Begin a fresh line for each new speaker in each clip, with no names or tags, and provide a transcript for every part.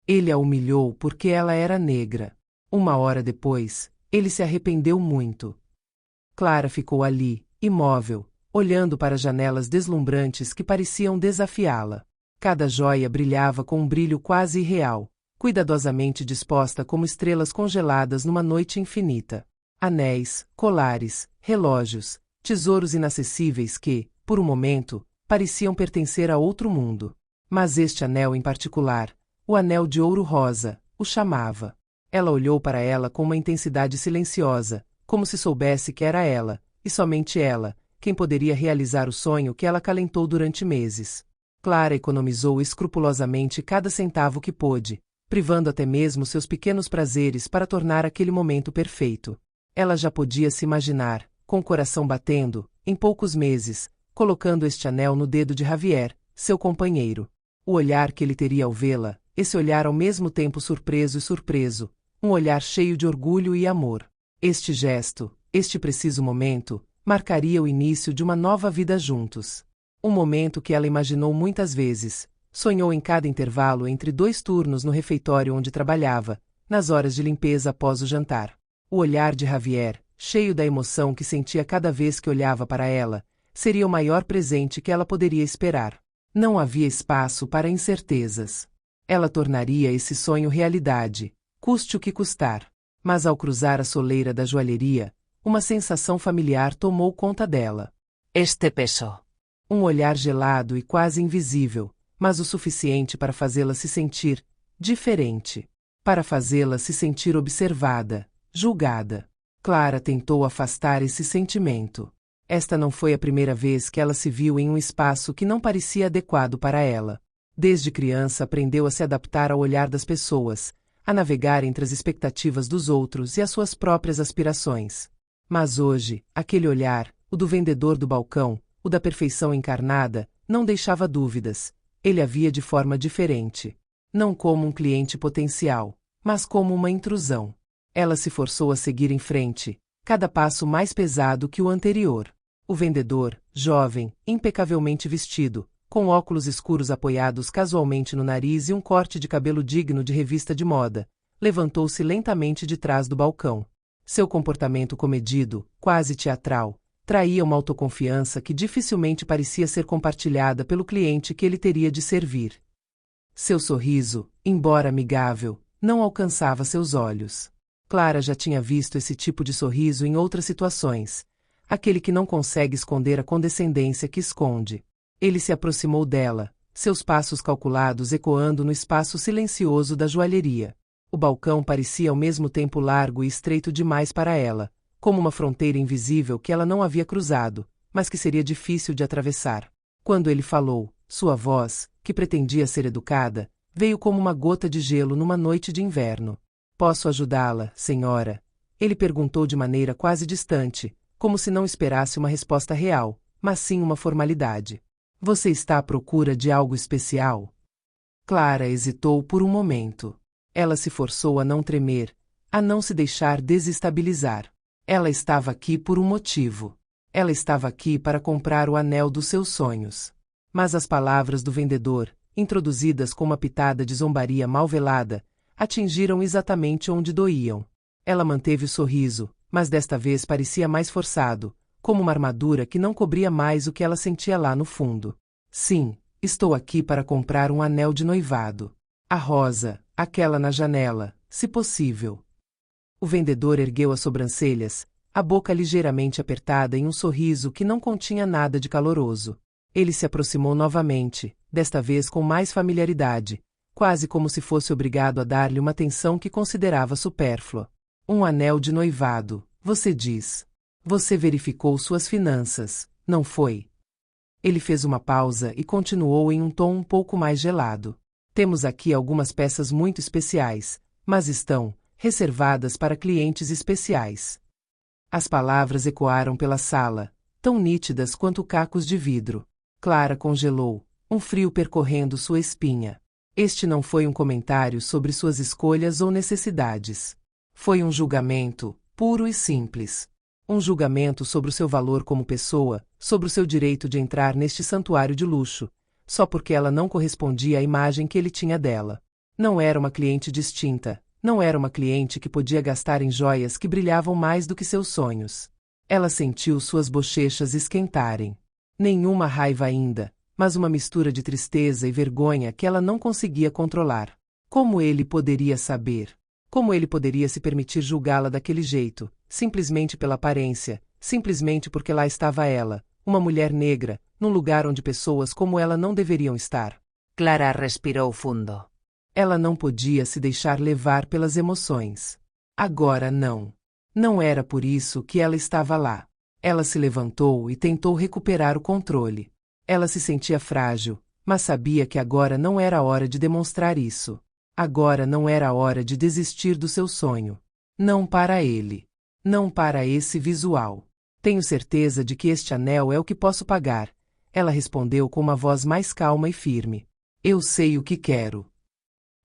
Ele a humilhou porque ela era negra. 1 hora depois, ele se arrependeu muito. Clara ficou ali, imóvel, olhando para janelas deslumbrantes que pareciam desafiá-la. Cada joia brilhava com um brilho quase irreal, cuidadosamente disposta como estrelas congeladas numa noite infinita. Anéis, colares, relógios, tesouros inacessíveis que, por um momento, pareciam pertencer a outro mundo. Mas este anel em particular, o anel de ouro rosa, o chamava. Ela olhou para ela com uma intensidade silenciosa, como se soubesse que era ela, e somente ela, quem poderia realizar o sonho que ela acalentou durante meses. Clara economizou escrupulosamente cada centavo que pôde, privando até mesmo seus pequenos prazeres para tornar aquele momento perfeito. Ela já podia se imaginar, com o coração batendo, em poucos meses, colocando este anel no dedo de Javier, seu companheiro. O olhar que ele teria ao vê-la, esse olhar ao mesmo tempo surpreso e surpreso, um olhar cheio de orgulho e amor. Este gesto, este preciso momento, marcaria o início de uma nova vida juntos. Um momento que ela imaginou muitas vezes, sonhou em cada intervalo entre 2 turnos no refeitório onde trabalhava, nas horas de limpeza após o jantar. O olhar de Javier, cheio da emoção que sentia cada vez que olhava para ela, seria o maior presente que ela poderia esperar. Não havia espaço para incertezas. Ela tornaria esse sonho realidade, custe o que custar. Mas ao cruzar a soleira da joalheria, uma sensação familiar tomou conta dela.
Este peso.
Um olhar gelado e quase invisível, mas o suficiente para fazê-la se sentir diferente. Para fazê-la se sentir observada, julgada. Clara tentou afastar esse sentimento. Esta não foi a primeira vez que ela se viu em um espaço que não parecia adequado para ela. Desde criança aprendeu a se adaptar ao olhar das pessoas, a navegar entre as expectativas dos outros e as suas próprias aspirações. Mas hoje, aquele olhar, o do vendedor do balcão, o da perfeição encarnada, não deixava dúvidas. Ele a via de forma diferente. Não como um cliente potencial, mas como uma intrusão. Ela se forçou a seguir em frente, cada passo mais pesado que o anterior. O vendedor, jovem, impecavelmente vestido, com óculos escuros apoiados casualmente no nariz e um corte de cabelo digno de revista de moda, levantou-se lentamente de trás do balcão. Seu comportamento comedido, quase teatral, traía uma autoconfiança que dificilmente parecia ser compartilhada pelo cliente que ele teria de servir. Seu sorriso, embora amigável, não alcançava seus olhos. Clara já tinha visto esse tipo de sorriso em outras situações, aquele que não consegue esconder a condescendência que esconde. Ele se aproximou dela, seus passos calculados ecoando no espaço silencioso da joalheria. O balcão parecia ao mesmo tempo largo e estreito demais para ela, como uma fronteira invisível que ela não havia cruzado, mas que seria difícil de atravessar. Quando ele falou, sua voz, que pretendia ser educada, veio como uma gota de gelo numa noite de inverno. Posso ajudá-la, senhora? Ele perguntou de maneira quase distante, como se não esperasse uma resposta real, mas sim uma formalidade. Você está à procura de algo especial? Clara hesitou por um momento. Ela se forçou a não tremer, a não se deixar desestabilizar. Ela estava aqui por um motivo. Ela estava aqui para comprar o anel dos seus sonhos. Mas as palavras do vendedor, introduzidas com uma pitada de zombaria mal velada, atingiram exatamente onde doíam. Ela manteve o sorriso, mas desta vez parecia mais forçado, como uma armadura que não cobria mais o que ela sentia lá no fundo. Sim, estou aqui para comprar um anel de noivado. A rosa, aquela na janela, se possível. O vendedor ergueu as sobrancelhas, a boca ligeiramente apertada em um sorriso que não continha nada de caloroso. Ele se aproximou novamente, desta vez com mais familiaridade, quase como se fosse obrigado a dar-lhe uma atenção que considerava supérflua. Um anel de noivado, você diz. Você verificou suas finanças, não foi? Ele fez uma pausa e continuou em um tom um pouco mais gelado. Temos aqui algumas peças muito especiais, mas estão reservadas para clientes especiais. As palavras ecoaram pela sala, tão nítidas quanto cacos de vidro. Clara congelou, um frio percorrendo sua espinha. Este não foi um comentário sobre suas escolhas ou necessidades. Foi um julgamento, puro e simples. Um julgamento sobre o seu valor como pessoa, sobre o seu direito de entrar neste santuário de luxo, só porque ela não correspondia à imagem que ele tinha dela. Não era uma cliente distinta, não era uma cliente que podia gastar em joias que brilhavam mais do que seus sonhos. Ela sentiu suas bochechas esquentarem. Nenhuma raiva ainda, mas uma mistura de tristeza e vergonha que ela não conseguia controlar. Como ele poderia saber? Como ele poderia se permitir julgá-la daquele jeito, simplesmente pela aparência, simplesmente porque lá estava ela, uma mulher negra, num lugar onde pessoas como ela não deveriam estar?
Clara respirou fundo.
Ela não podia se deixar levar pelas emoções. Agora não. Não era por isso que ela estava lá. Ela se levantou e tentou recuperar o controle. Ela se sentia frágil, mas sabia que agora não era a hora de demonstrar isso. Agora não era a hora de desistir do seu sonho. Não para ele. Não para esse visual. Tenho certeza de que este anel é o que posso pagar, ela respondeu com uma voz mais calma e firme. Eu sei o que quero.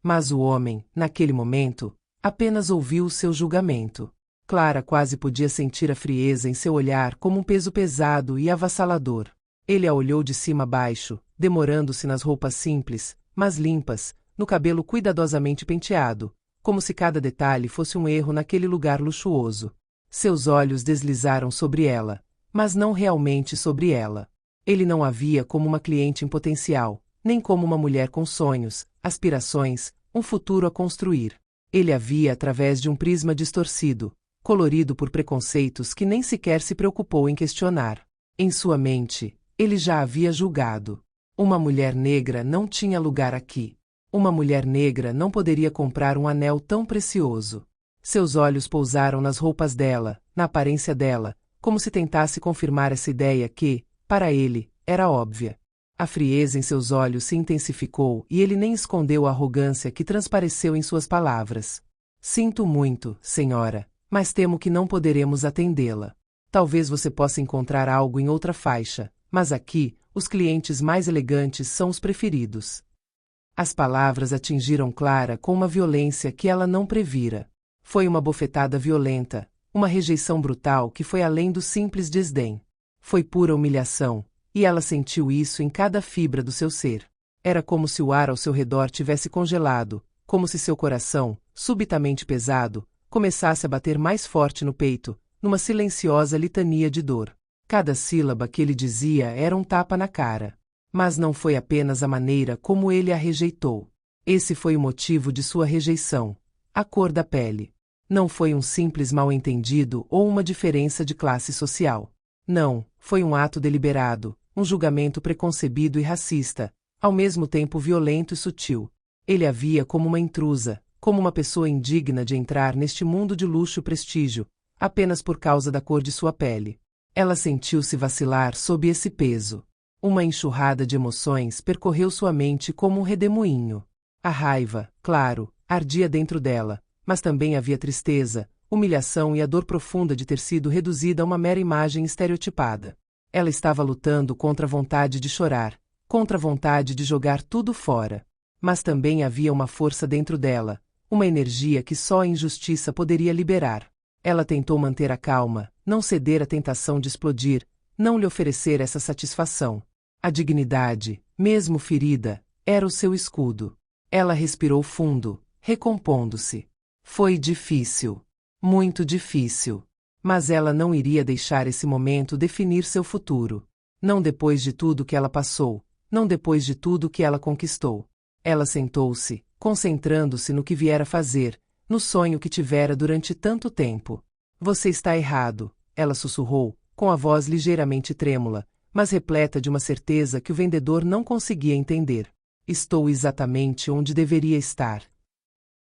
Mas o homem, naquele momento, apenas ouviu o seu julgamento. Clara quase podia sentir a frieza em seu olhar como um peso pesado e avassalador. Ele a olhou de cima a baixo, demorando-se nas roupas simples, mas limpas, no cabelo cuidadosamente penteado, como se cada detalhe fosse um erro naquele lugar luxuoso. Seus olhos deslizaram sobre ela, mas não realmente sobre ela. Ele não a via como uma cliente em potencial, nem como uma mulher com sonhos, aspirações, um futuro a construir. Ele a via através de um prisma distorcido, colorido por preconceitos que nem sequer se preocupou em questionar. Em sua mente, ele já havia julgado. Uma mulher negra não tinha lugar aqui. Uma mulher negra não poderia comprar um anel tão precioso. Seus olhos pousaram nas roupas dela, na aparência dela, como se tentasse confirmar essa ideia que, para ele, era óbvia. A frieza em seus olhos se intensificou e ele nem escondeu a arrogância que transpareceu em suas palavras. Sinto muito, senhora, mas temo que não poderemos atendê-la. Talvez você possa encontrar algo em outra faixa, mas aqui, os clientes mais elegantes são os preferidos. As palavras atingiram Clara com uma violência que ela não previra. Foi uma bofetada violenta, uma rejeição brutal que foi além do simples desdém. Foi pura humilhação, e ela sentiu isso em cada fibra do seu ser. Era como se o ar ao seu redor tivesse congelado, como se seu coração, subitamente pesado, começasse a bater mais forte no peito, numa silenciosa litania de dor. Cada sílaba que ele dizia era um tapa na cara. Mas não foi apenas a maneira como ele a rejeitou. Esse foi o motivo de sua rejeição: a cor da pele. Não foi um simples mal-entendido ou uma diferença de classe social. Não, foi um ato deliberado, um julgamento preconcebido e racista, ao mesmo tempo violento e sutil. Ele a via como uma intrusa, como uma pessoa indigna de entrar neste mundo de luxo e prestígio, apenas por causa da cor de sua pele. Ela sentiu-se vacilar sob esse peso. Uma enxurrada de emoções percorreu sua mente como um redemoinho. A raiva, claro, ardia dentro dela, mas também havia tristeza, humilhação e a dor profunda de ter sido reduzida a uma mera imagem estereotipada. Ela estava lutando contra a vontade de chorar, contra a vontade de jogar tudo fora. Mas também havia uma força dentro dela, uma energia que só a injustiça poderia liberar. Ela tentou manter a calma, não ceder à tentação de explodir, não lhe oferecer essa satisfação. A dignidade, mesmo ferida, era o seu escudo. Ela respirou fundo, recompondo-se. Foi difícil. Muito difícil. Mas ela não iria deixar esse momento definir seu futuro. Não depois de tudo que ela passou, não depois de tudo que ela conquistou. Ela sentou-se, concentrando-se no que viera fazer, no sonho que tivera durante tanto tempo. Você está errado, ela sussurrou, com a voz ligeiramente trêmula, mas repleta de uma certeza que o vendedor não conseguia entender. Estou exatamente onde deveria estar.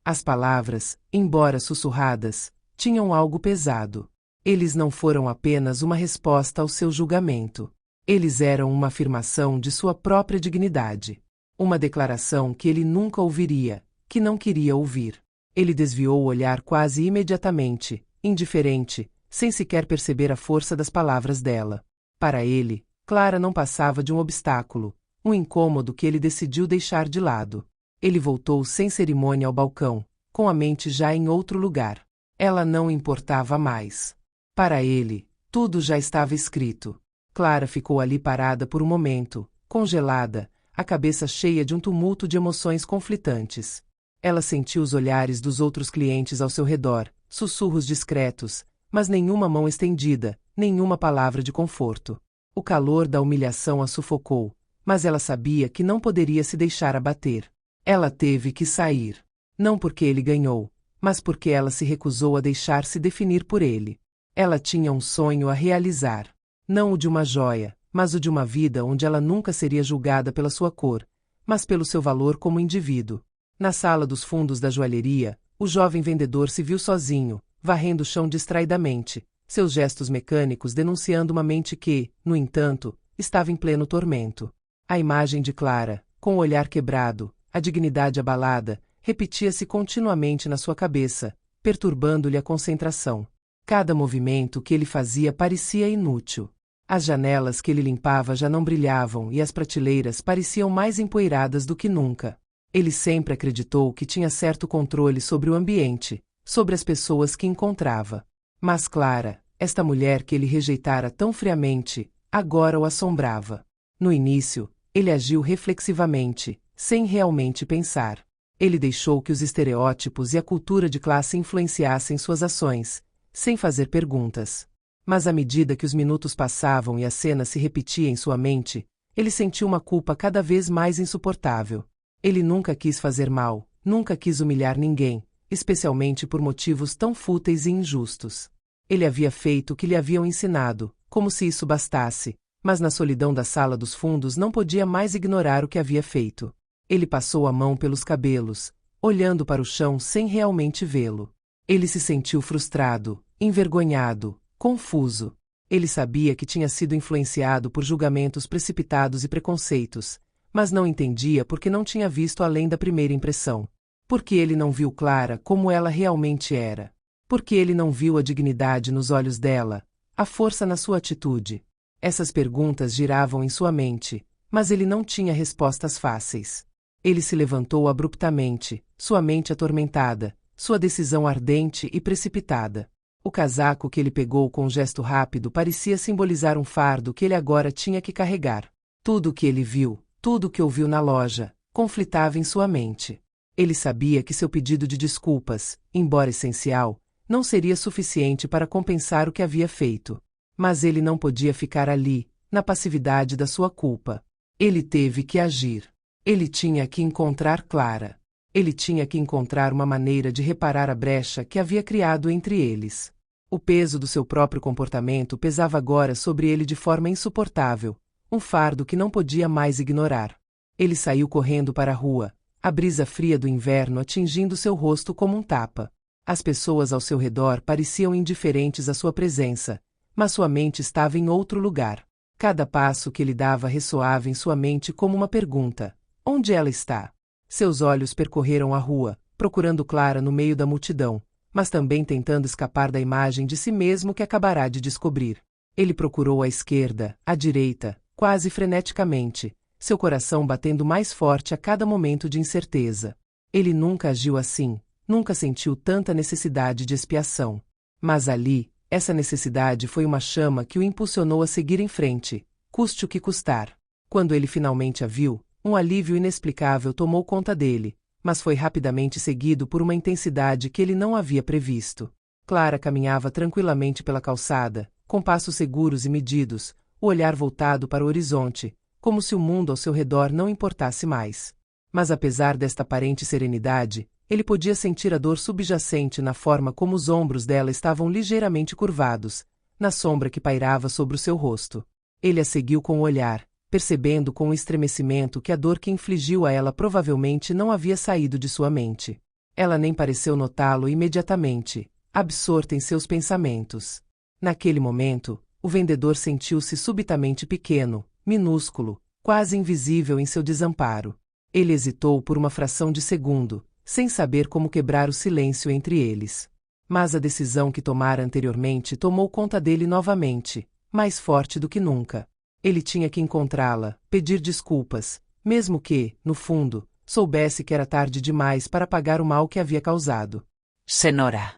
As palavras, embora sussurradas, tinham algo pesado. Eles não foram apenas uma resposta ao seu julgamento. Eles eram uma afirmação de sua própria dignidade. Uma declaração que ele nunca ouviria, que não queria ouvir. Ele desviou o olhar quase imediatamente, indiferente, sem sequer perceber a força das palavras dela. Para ele, Clara não passava de um obstáculo, um incômodo que ele decidiu deixar de lado. Ele voltou sem cerimônia ao balcão, com a mente já em outro lugar. Ela não importava mais. Para ele, tudo já estava escrito. Clara ficou ali parada por um momento, congelada, a cabeça cheia de um tumulto de emoções conflitantes. Ela sentiu os olhares dos outros clientes ao seu redor, sussurros discretos, mas nenhuma mão estendida, nenhuma palavra de conforto. O calor da humilhação a sufocou, mas ela sabia que não poderia se deixar abater. Ela teve que sair. Não porque ele ganhou, mas porque ela se recusou a deixar-se definir por ele. Ela tinha um sonho a realizar. Não o de uma joia, mas o de uma vida onde ela nunca seria julgada pela sua cor, mas pelo seu valor como indivíduo. Na sala dos fundos da joalheria, o jovem vendedor se viu sozinho, varrendo o chão distraidamente, seus gestos mecânicos denunciando uma mente que, no entanto, estava em pleno tormento. A imagem de Clara, com o olhar quebrado, a dignidade abalada, repetia-se continuamente na sua cabeça, perturbando-lhe a concentração. Cada movimento que ele fazia parecia inútil. As janelas que ele limpava já não brilhavam e as prateleiras pareciam mais empoeiradas do que nunca. Ele sempre acreditou que tinha certo controle sobre o ambiente, sobre as pessoas que encontrava. Mas Clara, esta mulher que ele rejeitara tão friamente, agora o assombrava. No início, ele agiu reflexivamente, sem realmente pensar. Ele deixou que os estereótipos e a cultura de classe influenciassem suas ações, sem fazer perguntas. Mas à medida que os minutos passavam e a cena se repetia em sua mente, ele sentiu uma culpa cada vez mais insuportável. Ele nunca quis fazer mal, nunca quis humilhar ninguém, especialmente por motivos tão fúteis e injustos. Ele havia feito o que lhe haviam ensinado, como se isso bastasse, mas na solidão da sala dos fundos não podia mais ignorar o que havia feito. Ele passou a mão pelos cabelos, olhando para o chão sem realmente vê-lo. Ele se sentiu frustrado, envergonhado, confuso. Ele sabia que tinha sido influenciado por julgamentos precipitados e preconceitos, mas não entendia porque não tinha visto além da primeira impressão. Porque ele não viu Clara como ela realmente era. Porque ele não viu a dignidade nos olhos dela, a força na sua atitude. Essas perguntas giravam em sua mente, mas ele não tinha respostas fáceis. Ele se levantou abruptamente, sua mente atormentada, sua decisão ardente e precipitada. O casaco que ele pegou com um gesto rápido parecia simbolizar um fardo que ele agora tinha que carregar. Tudo o que ele viu, tudo o que ouviu na loja, conflitava em sua mente. Ele sabia que seu pedido de desculpas, embora essencial, não seria suficiente para compensar o que havia feito. Mas ele não podia ficar ali, na passividade da sua culpa. Ele teve que agir. Ele tinha que encontrar Clara. Ele tinha que encontrar uma maneira de reparar a brecha que havia criado entre eles. O peso do seu próprio comportamento pesava agora sobre ele de forma insuportável, um fardo que não podia mais ignorar. Ele saiu correndo para a rua, a brisa fria do inverno atingindo seu rosto como um tapa. As pessoas ao seu redor pareciam indiferentes à sua presença, mas sua mente estava em outro lugar. Cada passo que ele dava ressoava em sua mente como uma pergunta: onde ela está? Seus olhos percorreram a rua, procurando Clara no meio da multidão, mas também tentando escapar da imagem de si mesmo que acabará de descobrir. Ele procurou à esquerda, à direita, quase freneticamente, seu coração batendo mais forte a cada momento de incerteza. Ele nunca agiu assim, nunca sentiu tanta necessidade de expiação. Mas ali, essa necessidade foi uma chama que o impulsionou a seguir em frente, custe o que custar. Quando ele finalmente a viu, um alívio inexplicável tomou conta dele, mas foi rapidamente seguido por uma intensidade que ele não havia previsto. Clara caminhava tranquilamente pela calçada, com passos seguros e medidos, o olhar voltado para o horizonte, como se o mundo ao seu redor não importasse mais. Mas apesar desta aparente serenidade, ele podia sentir a dor subjacente na forma como os ombros dela estavam ligeiramente curvados, na sombra que pairava sobre o seu rosto. Ele a seguiu com o olhar, percebendo com um estremecimento que a dor que infligiu a ela provavelmente não havia saído de sua mente. Ela nem pareceu notá-lo imediatamente, absorta em seus pensamentos. Naquele momento, o vendedor sentiu-se subitamente pequeno, minúsculo, quase invisível em seu desamparo. Ele hesitou por uma fração de segundo, sem saber como quebrar o silêncio entre eles. Mas a decisão que tomara anteriormente tomou conta dele novamente, mais forte do que nunca. Ele tinha que encontrá-la, pedir desculpas, mesmo que, no fundo, soubesse que era tarde demais para pagar o mal que havia causado.
Senhora.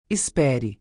Espere.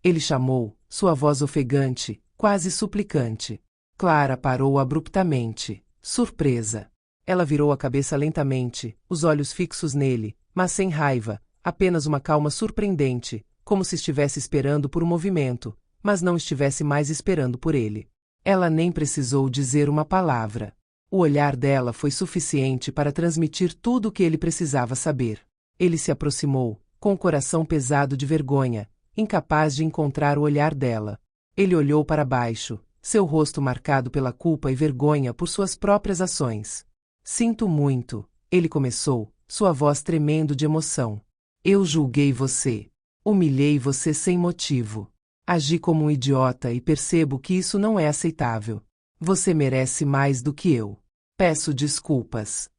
Ele chamou, sua voz ofegante, quase suplicante. Clara parou abruptamente, surpresa. Ela virou a cabeça lentamente, os olhos fixos nele, mas sem raiva, apenas uma calma surpreendente, como se estivesse esperando por um movimento, mas não estivesse mais esperando por ele. Ela nem precisou dizer uma palavra. O olhar dela foi suficiente para transmitir tudo o que ele precisava saber. Ele se aproximou, com o coração pesado de vergonha, incapaz de encontrar o olhar dela. Ele olhou para baixo, seu rosto marcado pela culpa e vergonha por suas próprias ações. Sinto muito, ele começou, sua voz tremendo de emoção. Eu julguei você. Humilhei você sem motivo. Agi como um idiota e percebo que isso não é aceitável. Você merece mais do que eu. Peço desculpas.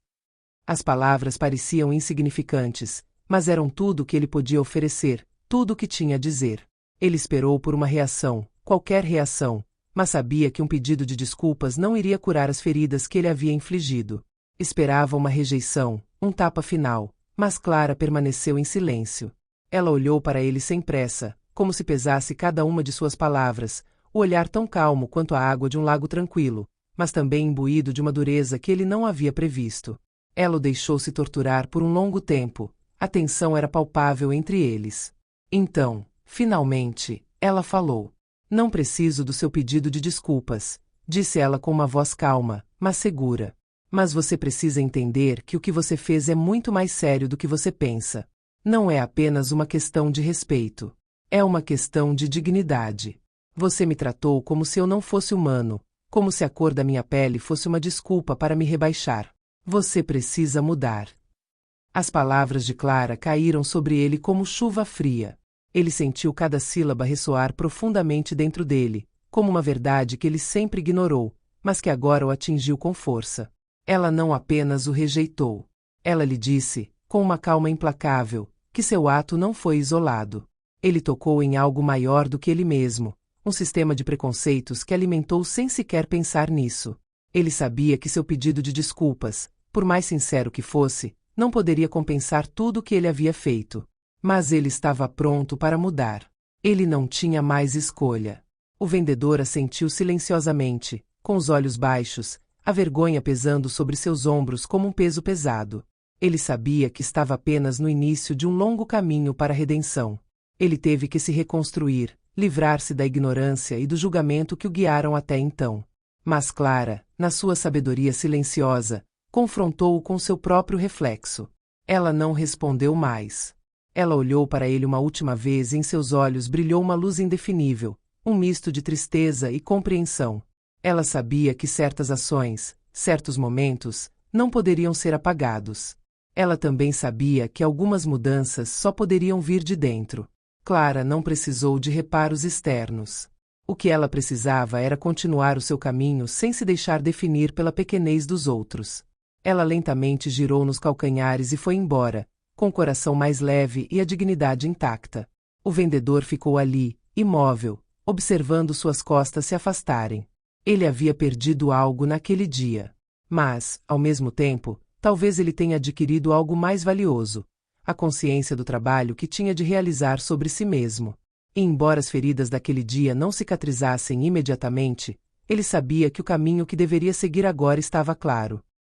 As palavras pareciam insignificantes, mas eram tudo o que ele podia oferecer, tudo o que tinha a dizer. Ele esperou por uma reação, qualquer reação, mas sabia que um pedido de desculpas não iria curar as feridas que ele havia infligido. Esperava uma rejeição, um tapa final, mas Clara permaneceu em silêncio. Ela olhou para ele sem pressa, como se pesasse cada uma de suas palavras, o olhar tão calmo quanto a água de um lago tranquilo, mas também imbuído de uma dureza que ele não havia previsto. Ela o deixou se torturar por um longo tempo, a tensão era palpável entre eles. Então, finalmente, ela falou. Não preciso do seu pedido de desculpas, disse ela com uma voz calma, mas segura. Mas você precisa entender que o que você fez é muito mais sério do que você pensa. Não é apenas uma questão de respeito. É uma questão de dignidade. Você me tratou como se eu não fosse humano, como se a cor da minha pele fosse uma desculpa para me rebaixar. Você precisa mudar. As palavras de Clara caíram sobre ele como chuva fria. Ele sentiu cada sílaba ressoar profundamente dentro dele, como uma verdade que ele sempre ignorou, mas que agora o atingiu com força. Ela não apenas o rejeitou. Ela lhe disse, com uma calma implacável, que seu ato não foi isolado. Ele tocou em algo maior do que ele mesmo, um sistema de preconceitos que alimentou sem sequer pensar nisso. Ele sabia que seu pedido de desculpas, por mais sincero que fosse, não poderia compensar tudo o que ele havia feito. Mas ele estava pronto para mudar. Ele não tinha mais escolha. O vendedor assentiu silenciosamente, com os olhos baixos, a vergonha pesando sobre seus ombros como um peso pesado. Ele sabia que estava apenas no início de um longo caminho para a redenção. Ele teve que se reconstruir, livrar-se da ignorância e do julgamento que o guiaram até então. Mas Clara, na sua sabedoria silenciosa, confrontou-o com seu próprio reflexo. Ela não respondeu mais. Ela olhou para ele uma última vez e em seus olhos brilhou uma luz indefinível, um misto de tristeza e compreensão. Ela sabia que certas ações, certos momentos, não poderiam ser apagados. Ela também sabia que algumas mudanças só poderiam vir de dentro. Clara não precisou de reparos externos. O que ela precisava era continuar o seu caminho sem se deixar definir pela pequenez dos outros. Ela lentamente girou nos calcanhares e foi embora, com o coração mais leve e a dignidade intacta. O vendedor ficou ali, imóvel, observando suas costas se afastarem. Ele havia perdido algo naquele dia. Mas, ao mesmo tempo, talvez ele tenha adquirido algo mais valioso, a consciência do trabalho que tinha de realizar sobre si mesmo. E embora as feridas daquele dia não cicatrizassem imediatamente, ele sabia que o caminho que deveria seguir agora estava claro.